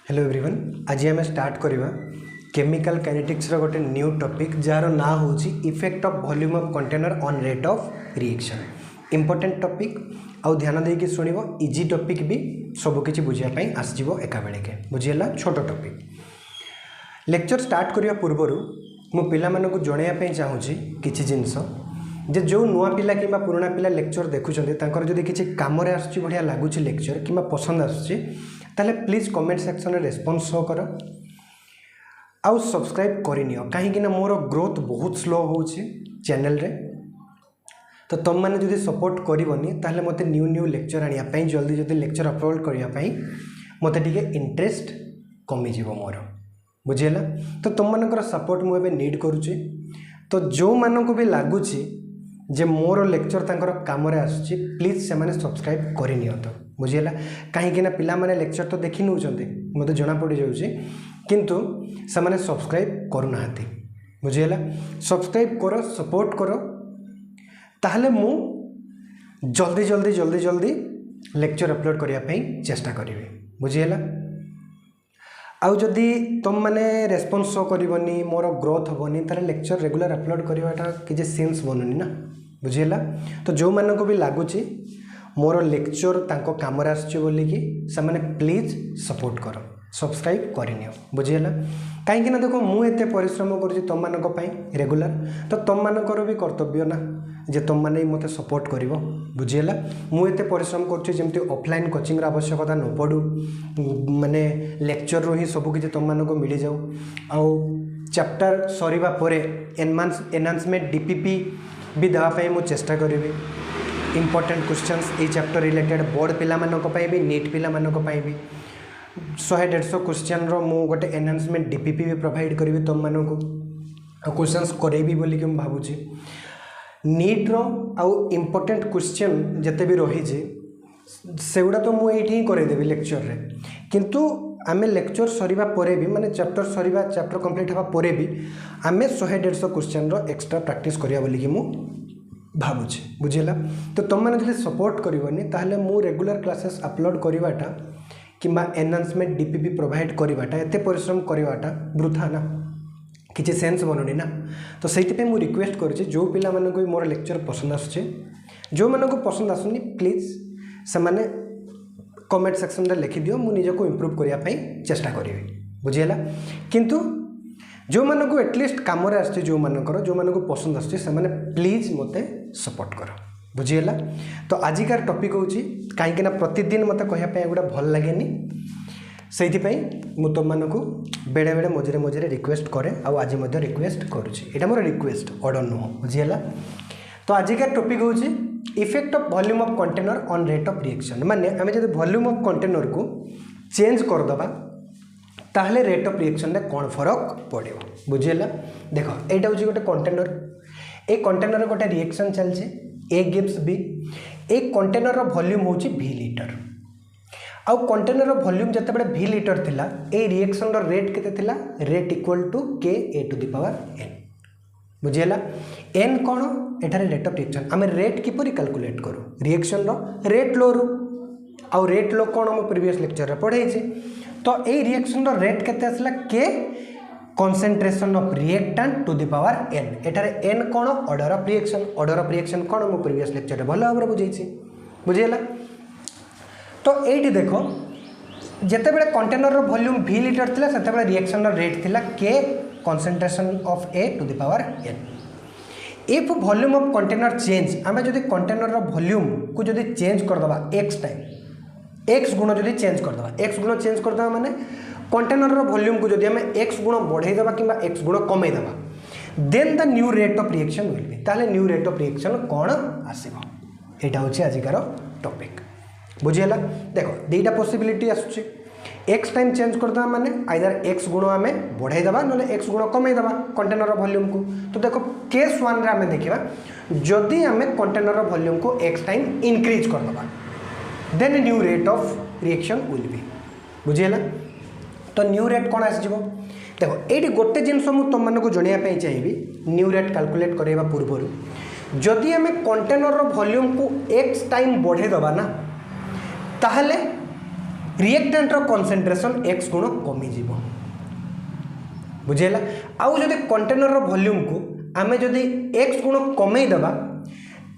Hello everyone, आज आम start करवा केमिकल काइनेटिक्स रो गोटे न्यू टॉपिक जार ना होची effect of volume of container on rate of reaction. Important topic आउ ध्यान देकी सुनिबो। इजी टॉपिक भी सब किछि बुझिया पई आसीजिवो एका बेले के बुझियला। छोटो टॉपिक लेक्चर स्टार्ट करिया पूर्वरु मु पिला मानको जणाया पई चाहूची किछि जिंस जे जो नुआ पिला किबा पुराना पिला लेक्चर देखुचंदे तांकर जदि किछि काम रे आसछि बढ़िया लागुछि लेक्चर किबा पसंद आसछि ताले प्लीज कमेंट सेक्शन में रेस्पॉन्स शो कर आउ सब्सक्राइब करनियो कहीं मोर ग्रोथ बहुत स्लो होची चैनल रे। तो तुम मैंने जदि सपोर्ट करबनी ताले मते न्यू न्यू लेक्चर आनिया पई जल्दी जल्दी लेक्चर अपलोड करिया पई मते टिके इंटरेस्ट कमी जीवो मोर बुझेला। तो तुम मानकर सपोर्ट मु एबे नीड करूची। तो जो मानको भी लागुची जे मोर लेक्चर तांकर काम रे आसुची प्लीज से माने सब्सक्राइब करनियो तो बुझेला। कहीं ना पिला माने लेक्चर तो देखि नउचंते मते जना पड़ी जाउची किंतु से माने सब्सक्राइब करूनाहांती बुझेला। सब्सक्राइब करो, सपोर्ट करो, ताहले मु जल्दी जल्दी जल्दी जल्दी लेक्चर अपलोड करिया पई चेष्टा करिवे बुझेला। आउ जदि तुम माने रेस्पॉन्स शो करबनी मोर ग्रोथ होबनी ताले लेक्चर रेगुलर अपलोड करवाटा किजे सेंस बननी ना बुझेला। तो जो मानको भी लागुची मोर लेक्चर तांको काम रे आसछि बोली कि से माने प्लीज सपोर्ट करो, सब्सक्राइब करनियो बुझेला। कहीं ना देखो मु एते परिश्रम करूची तुम मानको पई रेगुलर, तो तुम मानकर भी कर्तव्य ना जे तुम माने मते सपोर्ट करिवो बुझेला। मु एते परिश्रम करछि जेमति ऑफलाइन कोचिंग रा आवश्यकता न पडू माने लेक्चर रो ही सब किछि तुम मानको मिली जाऊ। आउ चैप्टर सरीबा परे एनहांसमेंट डीपीपी भी देवा पई मु चेष्टा करिवि। इंपोर्टेंट क्वेश्चंस ए चैप्टर रिलेटेड बोर्ड पिला मानको पई भी नीट पिला मानको पई भी 100-150 क्वेश्चन रो मु गोटे एनहांसमेंट डीपीपी भी प्रोवाइड करिवि तुम मानको क्वेश्चंस करेबी बोली कि हम भाबुची। नीट रो आउ इंपोर्टेंट क्वेश्चन जते भी रही जे सेगुड़ा तो मु एठी ही करे देबी लेक्चर रे, किंतु आमे लेक्चर सरीबा परे भी माने चैप्टर कंप्लीट हवा परे भी आमे 100-150 क्वेश्चन रो एक्स्ट्रा प्रैक्टिस करिया बोली कि मु भाबुची बुझेला। तो तुम मैंने जब सपोर्ट करबनी ताहले मु रेगुलर क्लासेस अपलोड करवाटा किंबा एनहांसमेंट डीपीपी प्रोवाइड करवाटा एते परिश्रम करवाटा वृथा ना किसी सेंस बननी ना। तो से मु रिक्वेस्ट करुच्ची जो पिला मानक भी मोर लेक्चर पसंद आसुचे, जो मानक पसंद आसुनी प्लीज से माने कमेंट सेक्शन रे लिखि दियो, मु निज को इम्प्रूव करने चेष्टा करी बुझेला। किंतु जो मानक एटलिस्ट काम रे आसुचे जो मानकर जो मानक पसंद आसुचे से माने प्लीज मते सपोर्ट कर बुझेला। तो आजिकार टॉपिक होची कहीं ना प्रतिदिन मते कहया एगुड़ा भल लागेनी से मु तुम मानक बेड़े बेड़े मझे मझे रिक्वेस्ट करे आज रिक्वेस्ट करुच्ची। एटा मोर रिक्वेस्ट ऑर्डर नुह बुझेला। तो आजिकार टॉपिक होची effect of volume of container on rate of reaction. माने आमे जब वॉल्यूम ऑफ कंटेनर को चेंज करदबा ताहले रेट ऑफ रिएक्शन रे कौन फरक पड़ो बुझेला। देखो एटा होची गोटे कंटेनर, ए कंटेनर गोटे रिएक्शन चलছে ए गिव्स बी। ए कंटेनर रो वॉल्यूम होची v लीटर आउ कंटेनर वॉल्यूम जते बड़े v लीटर थिला ए रिएक्शन रो रेट केते थिला rate equal to k a to the power n बुझेला। n कोन एठारे रेट ऑफ रिएक्शन आमे रेट किपरि कैलकुलेट करू रिएक्शन रो रेट लो रु आउ रेट लो कोन हम प्रीवियस लेक्चर रे पढाई छी। तो ए रिएक्शन रो रेट केते असला k concentration of reactant to the power n एठारे n कोन ऑर्डर ऑफ रिएक्शन कोन हम प्रीवियस लेक्चर रे भलो भाबरे बुझाई छी बुझेला। तो ये देखो जिते बड़े कंटेनर रो वॉल्यूम v लीटर थिला सेते बड़े रिएक्शन रो रेट थिला k concentration of a to the power n। If volume of container change आमे जदि कंटेनर रो वॉल्यूम को जदि चेंज कर दबा x टाइम x गुण जदि चेंज कर दबा x गुण चेंज कर दबा माने कंटेनर रो वॉल्यूम को जदि आमे x गुण बढ़ाई दबा किबा x गुण कमाई दबा then the new rate of reaction will be. ताले न्यू रेट ऑफ रिएक्शन कोन आसीबो एटा होची आजिकार टॉपिक बुझेला। देखो दुईटा पॉसिबिलिटी आसुची एक्स टाइम चेंज करदे माने आइदर एक्स गुण आमे बढ़ाई दबा नले एक्स गुण कमाई दबा कंटेनर वॉल्यूम को। तो देखो केस 1 रे आमे देखिबा जदि आमे कंटेनर वॉल्यूम को एक्स टाइम इंक्रीज कर दबा then new rate of reaction will be बुझेला। तो न्यू रेट कोन आसी जिवो देखो एटी गोटे जिनस मु तुम मानको जणिया पई चाहिबी न्यू रेट कैलकुलेट करबा पूर्व जदि आमे कंटेनर वॉल्यूम को एक्स टाइम बढ़ाई दबा ना ताहले रिएक्टेंट रो कंसंट्रेशन x गुण कमी जीवो बुझेला। आउ जदि कंटेनर रो वॉल्यूम को आमे जदि x गुण कमे दबा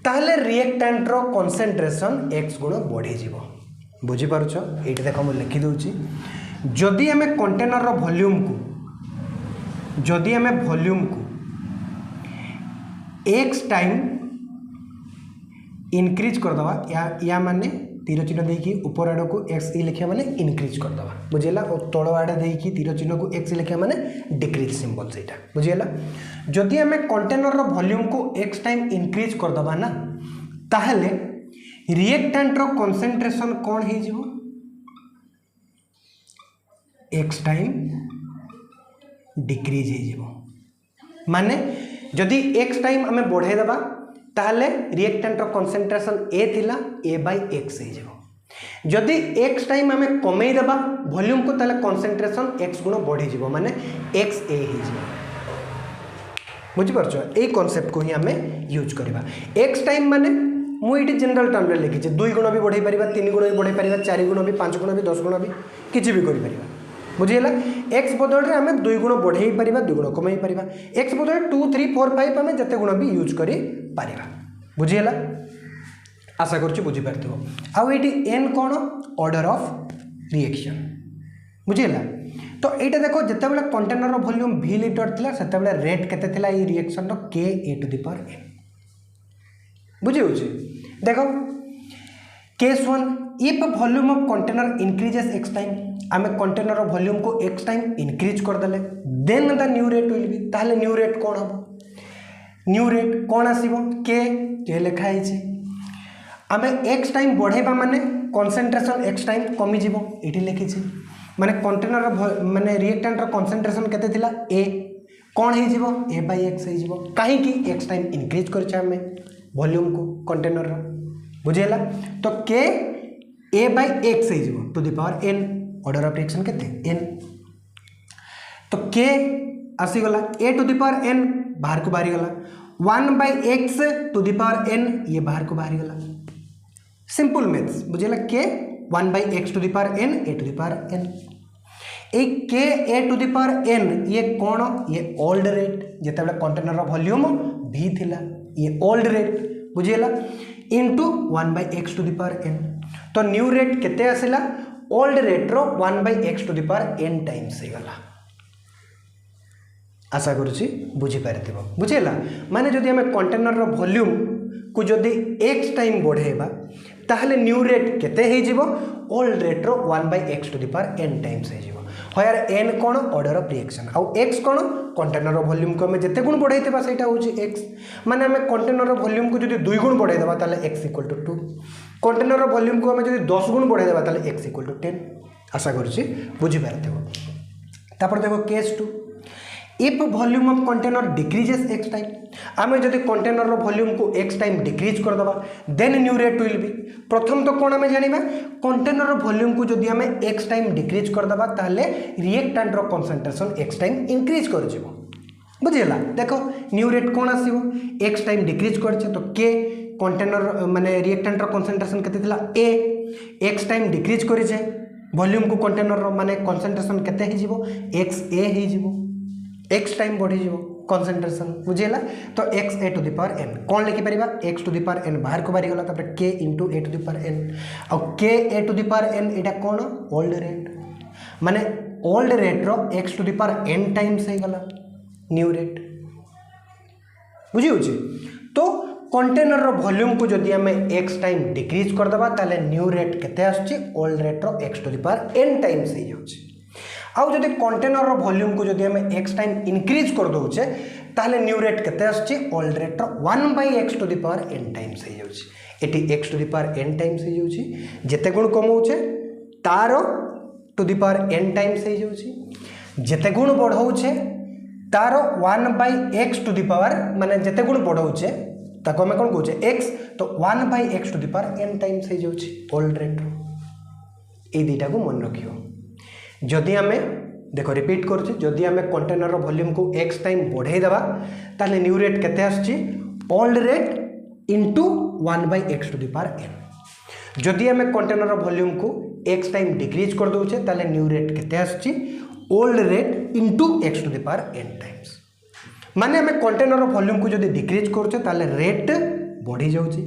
ताहले रिएक्टेंट रो कंसंट्रेशन x गुण बढ़ी जीवो बुझी पारुछ। एठी देखो हम लिखि दोची जदि आमे कंटेनर रो वॉल्यूम को x टाइम इनक्रीज कर दवा या माने तीर चिन्ह देकी ऊपर आड़ को x लिखा माने इनक्रीज कर दवा बुझेला और तल आड़े देकी तीर चिन्ह को x लिखा माने डिक्रीज सिंबल सेटा बुझेला। जदि आमे कंटेनर रो वॉल्यूम को x टाइम इनक्रीज कर दवा ना ताहले रिएक्टेंट रो कंसंट्रेशन कोन हे जिवो x टाइम डिक्रीज हे जिवो माने जदि x टाइम आमे बढ़ाई दबा ताहले रिएक्टेंट रो कंसंट्रेशन a थिला a बाय x हे जिवो। जदि x टाइम आमे कमेई दबा वॉल्यूम को ताहले कंसंट्रेशन x गुण बढ़ी जिवो माने xa हे जिवो बुझी परछ। ए कांसेप्ट को ही हमें यूज करबा। x टाइम माने मु इटी जनरल टर्म रे लिखि छै 2 गुण भी बढ़ाई परिबा 3 गुण भी बढ़ाई परिबा 4 गुण भी 5 गुण भी 10 गुण भी किछि भी करि परिबा बुझिला। x बदल रे हमें 2 गुण बढ़ाई परिबा 2 गुण कमाई परिबा x बदल 2 3 4 5 हमें जते गुण भी यूज करि परिबा बुझिला। आशा करछि बुझि परथिबो। आ एटी n कोन ऑर्डर ऑफ रिएक्शन बुझिला। तो एटा देखो जते बेले कंटेनर रो वॉल्यूम v लीटर थिला सेते बेले रेट केते थिला ई रिएक्शन रो k a to the power n बुझि होछि। देखो case 1 if volume of container increases x time आमे कंटेनर रो वॉल्यूम को x टाइम इंक्रीज कर देले then the new rate will be ताहले न्यू रेट कोन हबो न्यू रेट कोन आसीबो k जे लिखा है छी आमे x टाइम बढ़ाइबा माने कंसंट्रेशन x टाइम कमी जीवो एठी लिखि छी माने कंटेनर माने रिएक्टेंट रो कंसंट्रेशन केते थिला a कोन हे जीवो a बाय x हे जीवो काहे कि x टाइम इंक्रीज कर छ हमें वॉल्यूम को कंटेनर रो बुझेला। तो k a बाय x हे जीवो to the power n order of reaction केते n तो k आसी गला a to the power n बाहर को बाहरी गला 1 by x to the power n ये बाहर को बाहरी गला सिंपल मैथ्स बुझेला k 1 by x to the power n a to the power n ए k a to the power n ये कोन ये ओल्ड रेट जते बेला कंटेनर रो वॉल्यूम v थिला ये ओल्ड रेट बुझेला into 1 by x to the power n तो न्यू रेट केते आसिला ओल्ड रेट रो 1 by x to the power n times हे गला। आशा करूची बुझी पारथिबो बुझेला। माने जदि हमें कंटेनर रो वॉल्यूम को जदि x टाइम बढ़ेबा ताहले न्यू रेट केते हे जिवो ओल्ड रेट रो 1 by x to the power n times हे जिवो होयर n कोन ऑर्डर ऑफ रिएक्शन आ x कोन कंटेनर रो वॉल्यूम को हमें जते गुण बढ़ाइतेबा सेटा होची x माने हमें कंटेनर रो वॉल्यूम को जदि 2 गुण बढ़ाइ देबा ताहले x = 2 कंटेनर रो वॉल्यूम को हमें जदि 10 गुण बढ़ाइ देबा ताहले x = 10 आशा करूची बुझी पारथिबो। तापर देखो case 2 if volume of container decreases x time आमे जदि कंटेनर रो वॉल्यूम को x टाइम डिक्रीज कर दबा then new rate will be प्रथम तो कोन हमें जानिबा कंटेनर रो वॉल्यूम को जदि हमें x टाइम डिक्रीज कर दबा ताले रिएक्टेंट रो कंसंट्रेशन x टाइम इंक्रीज कर जिवो बुझिला। देखो न्यू रेट कोन आसीबो x टाइम डिक्रीज करछे तो k कंटेनर माने रिएक्टेंट रो कंसंट्रेशन केते थिला a x टाइम डिक्रीज करिछे वॉल्यूम को कंटेनर रो माने कंसंट्रेशन केते हे जिवो xa हे जिवो x टाइम बढ़ी जीवो कंसंट्रेशन बुझेला। तो x a to the power n कौन लिखि परिबा x to the power n बाहर को बाहरी गला तब k * a to the power n और k a to the power n एटा कोन ओल्ड रेट माने ओल्ड रेट रो x to the power n times हे गला न्यू रेट बुझी होची। तो कंटेनर रो वॉल्यूम को जदि हमें x टाइम डिक्रीज कर दबा ताले न्यू रेट केते आछी ओल्ड रेट रो x to the power n times हे जाउची। आउ जदि कंटेनर रो वॉल्यूम को जदि हमें x टाइम इंक्रीज कर दोचे ताले न्यू रेट केते आछी ओल्ड रेट रो 1 by x to the power n times हे जाउची एटी x to the power n times हे जाउची जेते गुण कमौचे तारो to the power n times हे जाउची जेते गुण बढ़ौचे तारो 1 by x to the power माने जेते गुण बढ़ौचे ताको हमें कोन कहूचे x तो 1 by x to the power n times हे जाउची ओल्ड रेट रो ए दुटा को मन रखियो। जदि आमे देखो रिपीट करछि जदि आमे कंटेनर रो वॉल्यूम को x टाइम बढ़ाई देबा ताले न्यू रेट केते आछी old rate into 1 by x to the power n जदि आम कंटेनर वॉल्यूम को x टाइम डिक्रीज कर दौचे ताले न्यू रेट केते आसुची old rate into x to the power n times माने आम कंटेनर वॉल्यूम को जदि डिक्रीज करुचे ताले रेट बढ़ी जाउची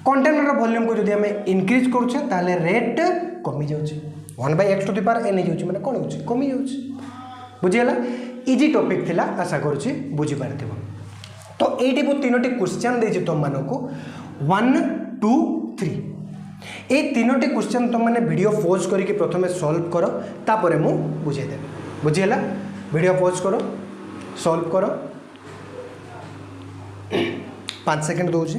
कंटेनर वॉल्यूम को जदि आम इंक्रीज करुचे ताले रेट कमी जाउची 1/x to the power n जाउची माने कोन होची कमी जाउची बुझियला इजी टॉपिक थिला आशा करूची बुझी पारथिबो तो एटी मु तीनोटी क्वेश्चन देछि तुम मानको 1 2 3 ए तीनोटी क्वेश्चन तुम मैंने वीडियो पॉज करके प्रथमे सॉल्व करो तापर मु बुझे देबे बुझियला वीडियो पॉज करो सॉल्व करो 5 सेकंड दोछि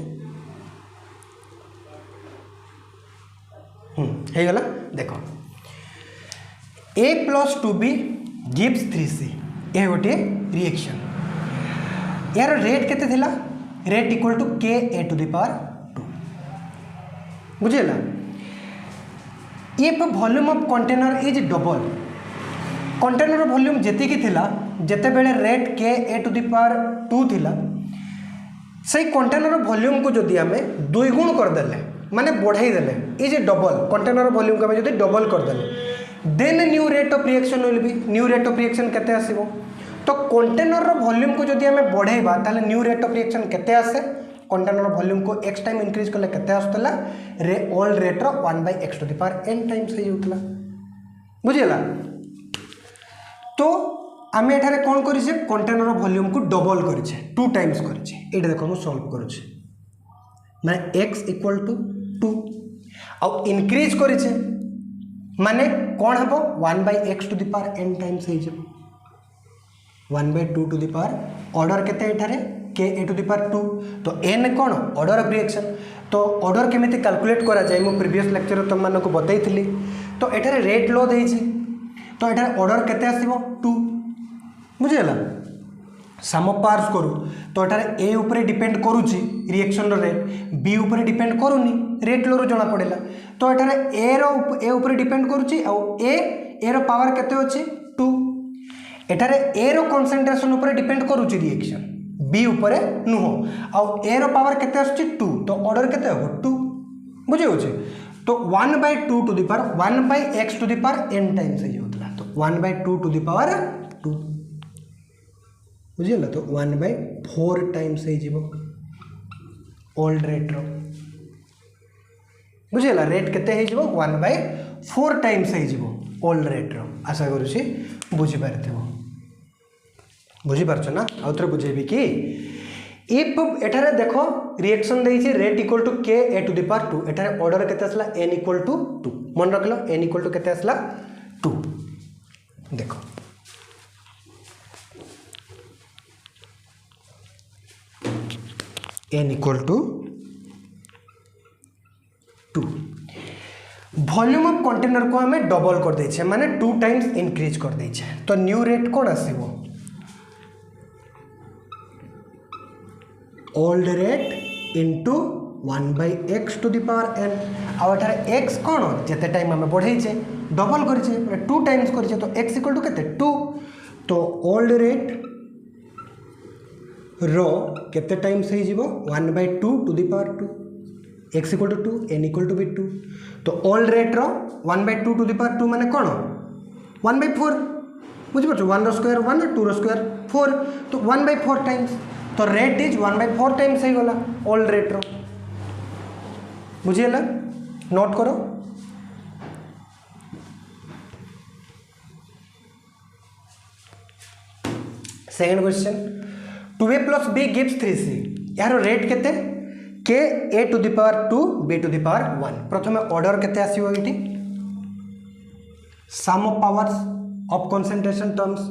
हे गला देखो a + 2b gives 3c ए गोटे रिएक्शन यार रेट केते थिला rate equal to k a to the power 2 बुझेला ये volume of container is double container volume जेति की थिला जेते बेले rate k a to the power 2 थिला सही कंटेनर वॉल्यूम को जदि आमे दुई गुण कर देले माने बढ़ाई देले इज डबल कंटेनर वॉल्यूम को जदि डबल कर देले then new rate of reaction will be new rate of reaction केते आसीबो तो कंटेनर वॉल्यूम को जदि आमे बढ़ाइबा ताले न्यू रेट ऑफ रिएक्शन केते आसे कंटेनर वॉल्यूम को x टाइम इंक्रीज करले केते आस्तला रे ओल्ड रेट रो 1/x to the power n times हे होतला बुझियला तो आमे एठारे कोन करि जे कंटेनर वॉल्यूम को डबल करि छे 2 टाइम्स करि छे एटा देखो हम सॉल्व करू छे माने x = 2 आ इंक्रीज करि छे माने कोन हबो 1/x to the power n times हे जे 1/2 टू द पावर ऑर्डर केते एठारे k a to the power 2 तो n कोन ऑर्डर ऑफ रिएक्शन तो ऑर्डर केमिति कैलकुलेट करा जाय मो प्रीवियस लेक्चर तुम मानको को बताइथिली तो एठारे रेट लो देछि तो एठारे ऑर्डर केते आसीबो 2 बुझियला सम ऑफ पार्ट्स करू तो एठारे a ऊपर डिपेंड करूची रिएक्शन रो रेट b ऊपर डिपेंड करूनी रेट लो रो जणा पड़ेला तो एठारे a ऊपर डिपेंड करूची आ a रो पावर केते होची 2 एठारे ए रो कंसंट्रेशन ऊपर डिपेंड करूची रिएक्शन बी ऊपर नुह आ ए रो पावर केते आछी 2 तो ऑर्डर केते हो 2 बुझे होची तो 1/2 to the power 1/x to the power n times हे होतला तो 1/2 टू द पावर 2 बुझियला तो 1/4 टाइम्स हे जीवो ओल्ड रेट रो बुझियला रेट केते हे जीवो 1/4 टाइम्स हे जीवो ओल्ड रेट रो आशा करूची बुझी पारथिबो बुझी पारछ ना आउथरे बुझेबी कि इफ एठारे देखो रिएक्शन देइछि rate equal to k a to the power 2 एठारे ऑर्डर केते असला n इक्वल टू 2 मन रखलो n इक्वल टू केते असला 2 देखो n equal to 2 volume of container को हमें डबल कर देछे माने 2 टाइम्स इंक्रीज कर देछे तो न्यू रेट कोन आसीबो old rate into 1/x to the power n आ एठारे x कोन जेते टाइम हमें बढ़ाइछे डबल करिछे 2 टाइम्स करिछे तो x इक्वल टू केते 2 तो ओल्ड रेट रो केते टाइम्स हे जीवो 1/2 to the power 2 x equal to 2 n equal to 2 तो ओल्ड रेट रो 1/2 टू द पावर 2 माने कोन 1/4 बुझि परछो 1 रो स्क्वायर 1 2 रो स्क्वायर 4 तो 1/4 टाइम्स तो रेट इज 1/4 टाइम्स हे गला ओल्ड रेट रो बुझियला नोट करो second question 2a + b gives 3c यार रेट केते k a to the power 2 b to the power 1 प्रथमे ऑर्डर केते आसीबो एठी sum of powers of concentration terms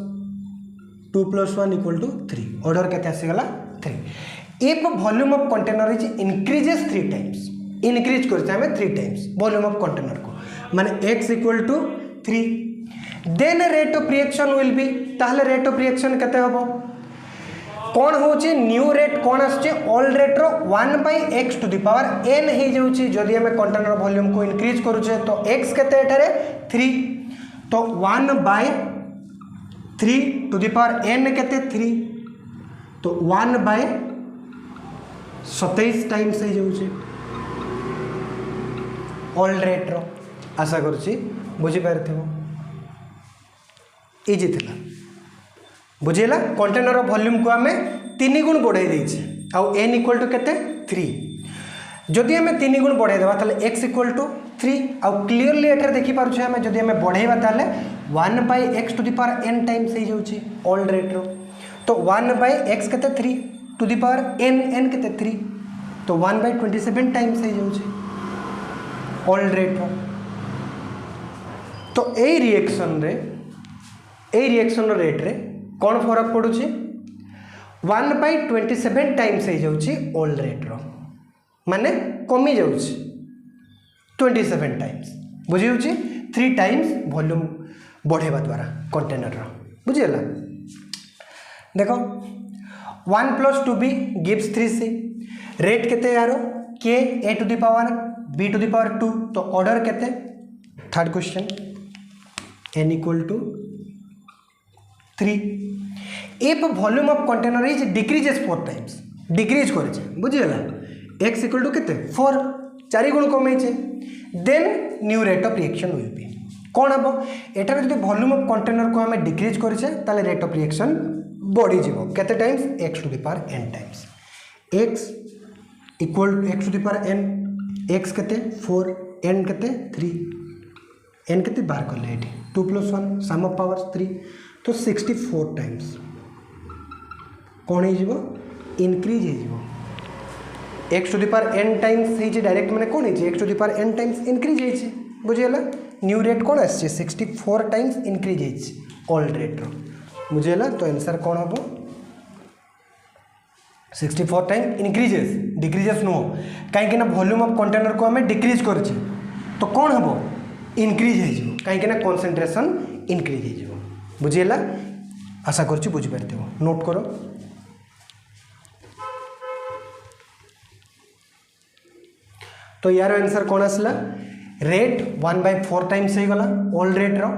2 + 1 = 3 order केते आसी गला 3 if volume of container is increases 3 times increase करते हमें 3 टाइम्स वॉल्यूम ऑफ कंटेनर को माने x = 3 then rate of reaction will be ताहले रेट ऑफ रिएक्शन केते हबो कौन होची न्यू रेट कौन आछे ओल्ड रेट रो 1/x to the power n हे जाउची जदि हमें कंटेनर वॉल्यूम को इंक्रीज करूचे तो x केते एठारे 3 तो 1/3 टू द पावर n केते 3 तो 1/27 टाइम्स हे जाउची ओल्ड रेट रो आशा करुच्ची बुझीपार इजी थिला बुझेगा कंटेनर वॉल्यूम को आम 3 गुण बढ़ाई देछे आउ n इक्वल टू केते 3 जदि आम 3 गुण बढ़ाई देबा ताले x इक्वल टू 3 आउ क्लीयरली एठार देखि पारुछे आम जदि आम बढ़ाइबा ताले 1 by x to the power n times हो जाउची ओल्ड रेट रो तो 1 बाय x केते 3 टू द पावर n केते 3 तो 1 बाय 27 टाइम्स हो जाउची ओल्ड रेट रो तो ए रिएक्शन रेट रे कौन फरक पड़ुची 1 बाय 27 टाइम्स हो जाउची ओल्ड रेट रो माने कमी जाउची 27 टाइम्स बुझी होची 3 टाइम्स वॉल्यूम बढ़ेबा द्वारा कंटेनर रो बुझियला देखो 1 + 2b गिव्स 3c रेट केते यारो k a to the power b to the power 2 तो ऑर्डर केते third question n equal to 3 if volume of container is decreases 4 times decrease करे बुझीगला x इक्वल टू केते 4 4 गुण कमेचे then new rate of reaction will be कौन हम एटार जब वॉल्यूम ऑफ कंटेनर को हमें डिक्रीज करेचे ताले रेट ऑफ रिएक्शन बढ़ी जीवो केते times x to the power n times x equal x to the power n x केते 4 n केते 3 n केते बाहर कर ले 2 + 1 सम ऑफ पावर्स 3 तो 64 टाइम्स कौन हो इनक्रीज हो x to the power n times हो डायरेक्ट मैंने कौन है x to the power n times increase हो बुझीगला न्यू रेट कौन आसे 64 टाइम्स इनक्रीज हो ओल्ड रेट रो बुझीगला तो आंसर कौन हम 64 टाइम इनक्रीजेस डिक्रीजेस नुह कहीं वॉल्यूम ऑफ कंटेनर को हमें डिक्रीज करें तो कौन हम इनक्रीज हो कहीं कंसंट्रेशन इनक्रीज हो बुझीगला आशा कर बुझीपार नोट करो तो यार आंसर कौन आसला रेट 1/4 टाइम्स हो गला ओल्ड रेट रो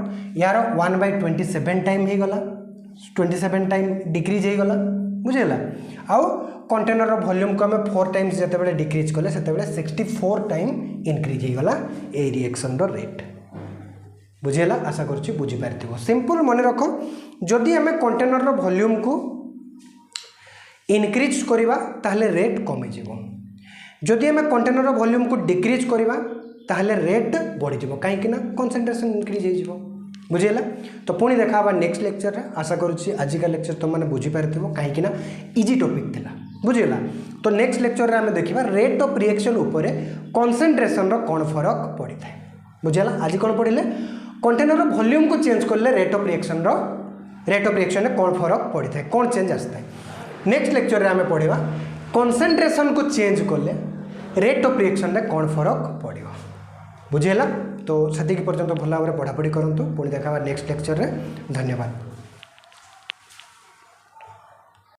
यार 1/27 टाइम हो गला 27 टाइम डिक्रीज हो गला बुझीगला आउ कंटेनर वॉल्यूम को हमें 4 टाइम्स जिते डिक्रीज कले से 64 टाइम इनक्रीज हो गला ए रिएक्शन रो रेट बुझीगला आशा कर बुझीपार सिंपल मन रख जदि आम कंटेनर वॉल्यूम को इनक्रीज करवा ताहले रेट कमी जदि आम कंटेनर वॉल्यूम को डिक्रीज करवा ताहले रेट बढ़ी कहीं कंसंट्रेशन इनक्रीज हो बुझीगला तो पुणी देखा नेक्स्ट लेक्चर रे आशा करुच्ची आजिका लेक्चर तुम मैंने बुझीपार कहीं इजी टॉपिक थिला बुझीगला तो नेक्स्ट लेक्चर रे आम देखा रेट ऑफ रिएक्शन उपर कंसंट्रेशन रो कौन फरक पड़ी था बुझीगला आज कौन पढ़ले कंटेनर वॉल्यूम को चेंज करले रेट ऑफ रिएक्शन में कौन फरक पड़ी था कौन चेंज आसता है नेक्स्ट लेक्चर रे आम पढ़ा कंसंट्रेशन को चेंज करले रेट ऑफ रिएक्शन में कौन फरक पड़ो बुझीगला तो से पर्यंत भल भाव में पढ़ापढ़ी करूँ पुणी देखा नेक्स्ट लेक्चर रे धन्यवाद।